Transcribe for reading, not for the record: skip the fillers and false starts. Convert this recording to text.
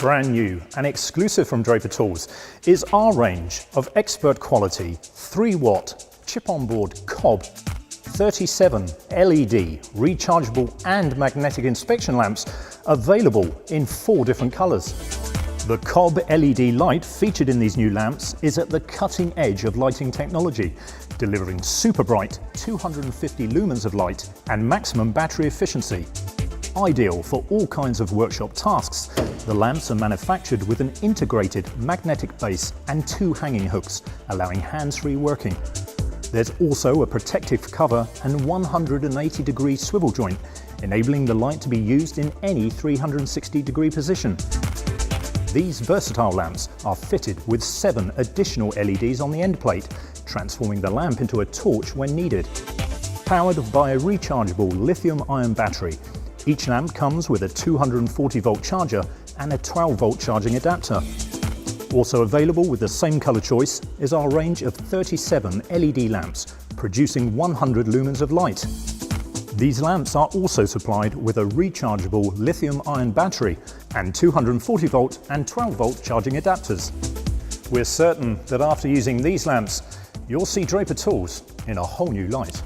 Brand new and exclusive from Draper Tools is our range of expert quality 3-watt chip-on-board COB 37 LED rechargeable and magnetic inspection lamps available in 4 different colors. The COB LED light featured in these new lamps is at the cutting edge of lighting technology, delivering super bright 250 lumens of light and maximum battery efficiency. Ideal for all kinds of workshop tasks, the lamps are manufactured with an integrated magnetic base and 2 hanging hooks, allowing hands-free working. There's also a protective cover and 180-degree swivel joint, enabling the light to be used in any 360-degree position. These versatile lamps are fitted with 7 additional LEDs on the end plate, transforming the lamp into a torch when needed. Powered by a rechargeable lithium-ion battery, each lamp comes with a 240-volt charger and a 12-volt charging adapter. Also available with the same color choice is our range of 37 LED lamps, producing 100 lumens of light. These lamps are also supplied with a rechargeable lithium-ion battery and 240-volt and 12-volt charging adapters. We're certain that after using these lamps, you'll see Draper Tools in a whole new light.